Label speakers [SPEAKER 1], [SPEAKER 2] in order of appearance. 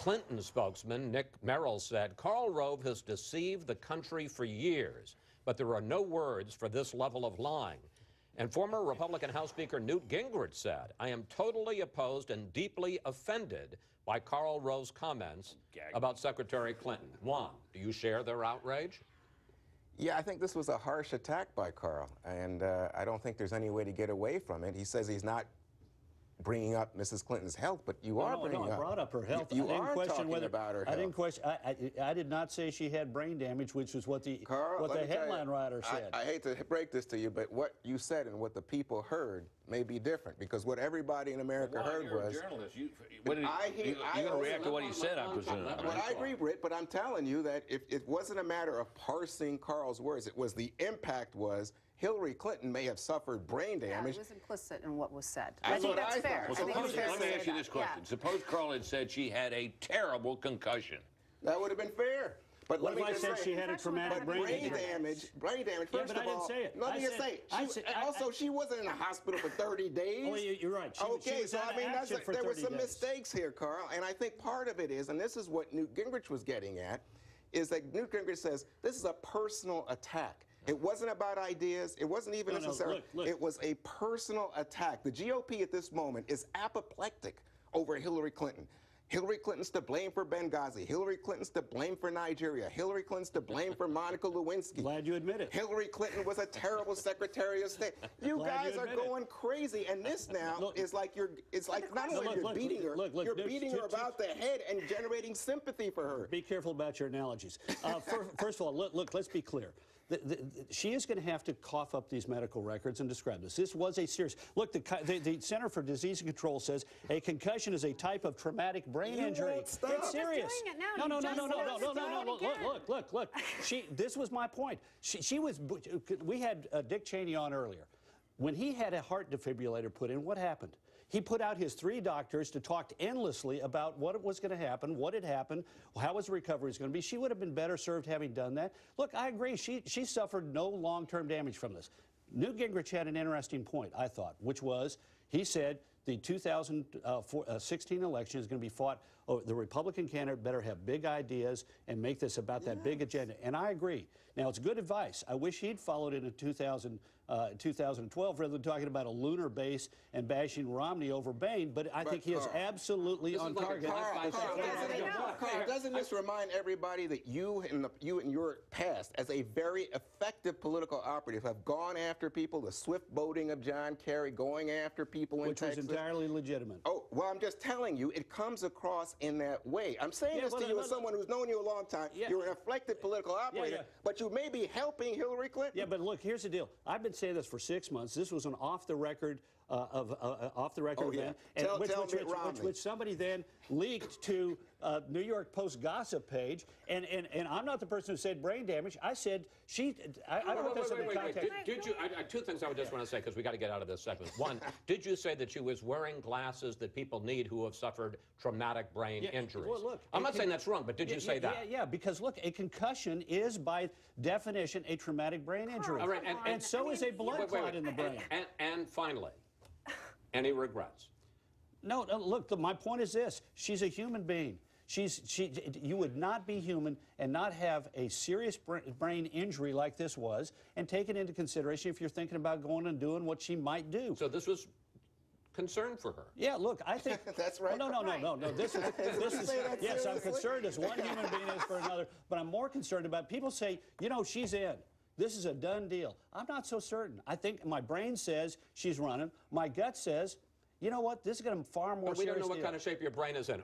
[SPEAKER 1] Clinton spokesman Nick Merrill said Karl Rove has deceived the country for years, but there are no words for this level of lying. And former Republican House Speaker Newt Gingrich said, I am totally opposed and deeply offended by Karl Rove's comments about Secretary Clinton. Juan, do you share their outrage?
[SPEAKER 2] Yeah, I think this was a harsh attack by Karl, and I don't think there's any way to get away from it. He says he's not bringing up Mrs. Clinton's health, but you are bringing up.
[SPEAKER 3] I brought up her health.
[SPEAKER 2] You are talking about her health.
[SPEAKER 3] I didn't question. I did not say she had brain damage, which was what the headline writer said.
[SPEAKER 2] I hate to break this to you, but what you said and what the people heard may be different, because what everybody in America heard was.
[SPEAKER 4] You're a journalist. You're going to react to what he said, I presume.
[SPEAKER 2] Well, I agree, Britt, but I'm telling you that if it wasn't a matter of parsing Karl's words, it was the impact was Hillary Clinton may have suffered brain damage.
[SPEAKER 5] Yeah, it was implicit in what was said.
[SPEAKER 2] I
[SPEAKER 5] think that's fair.
[SPEAKER 4] Well, let me ask you this question. Yeah. Suppose Karl had said she had a terrible concussion.
[SPEAKER 2] That would have been fair. But
[SPEAKER 3] what if I said she had a traumatic brain damage?
[SPEAKER 2] Brain damage. First of all,
[SPEAKER 3] I didn't say it.
[SPEAKER 2] Let me just say. Also, she wasn't in the hospital for 30 days.
[SPEAKER 3] Oh, you're right.
[SPEAKER 2] Okay, so I mean, there were some mistakes here, Karl, and I think part of it is, and this is what Newt Gingrich was getting at, is that Newt Gingrich says this is a personal attack. It wasn't about ideas. It wasn't even necessarily. Look. It was a personal attack. The GOP at this moment is apoplectic over Hillary Clinton. Hillary Clinton's to blame for Benghazi. Hillary Clinton's to blame for Nigeria. Hillary Clinton's to blame for Monica Lewinsky.
[SPEAKER 3] Glad you admit it.
[SPEAKER 2] Hillary Clinton was a terrible Secretary of State. You guys are going crazy, and this now is like it's like not only you're beating her, you're beating her about the head and generating sympathy for her.
[SPEAKER 3] Be careful about your analogies. First of all, look, let's be clear. She is going to have to cough up these medical records and describe this. This was a serious. Look, the Center for Disease and Control says a concussion is a type of traumatic brain injury. It's serious. No. Look. This was my point. She was. We had Dick Cheney on earlier. When he had a heart defibrillator put in, what happened? He put out his 3 doctors to talk endlessly about what was going to happen, what had happened, how his recovery was going to be. She would have been better served having done that. Look, I agree. She suffered no long-term damage from this. Newt Gingrich had an interesting point, I thought, which was he said the 2016 election is going to be fought. Oh, the Republican candidate better have big ideas and make this about that big agenda. And I agree. Now, it's good advice. I wish he'd followed it in 2012 rather than talking about a lunar base and bashing Romney over Bain. But I think he is absolutely on target.
[SPEAKER 2] Karl, doesn't this remind everybody that you in your past, as a very effective political operative, have gone after people, the swift boating of John Kerry, going after people in Texas?
[SPEAKER 3] Which was entirely legitimate.
[SPEAKER 2] Oh, well, I'm just telling you, it comes across in that way. I'm saying this to you as someone who's known you a long time. You're an effective political operator, but you may be helping Hillary Clinton.
[SPEAKER 3] Yeah, but look, here's the deal. I've been saying this for 6 months. This was an off-the-record event, which somebody then leaked to New York Post gossip page, and I'm not the person who said brain damage. I said I wrote this in the context.
[SPEAKER 1] Did you? 2 things I would just want to say, because we got to get out of this segment. One, did you say that she was wearing glasses that people need who have suffered traumatic brain injuries?
[SPEAKER 3] Well, look,
[SPEAKER 1] I'm not saying that's wrong, but did you say that?
[SPEAKER 3] Yeah, because look, a concussion is by definition a traumatic brain injury, and so is a blood clot in the brain.
[SPEAKER 1] And finally, any regrets?
[SPEAKER 3] No, look, my point is this. She's a human being. You would not be human and not have a serious brain injury like this was and take it into consideration if you're thinking about going and doing what she might do.
[SPEAKER 1] So this was concern for her.
[SPEAKER 3] Yeah, look, I think
[SPEAKER 2] that's right.
[SPEAKER 3] No. This is yes, I'm concerned as one human being is for another, but I'm more concerned about people say, you know, she's in. This is a done deal. I'm not so certain. I think my brain says she's running. My gut says, you know what, this is going to be far more serious.
[SPEAKER 1] We don't know what kind of shape your brain is in.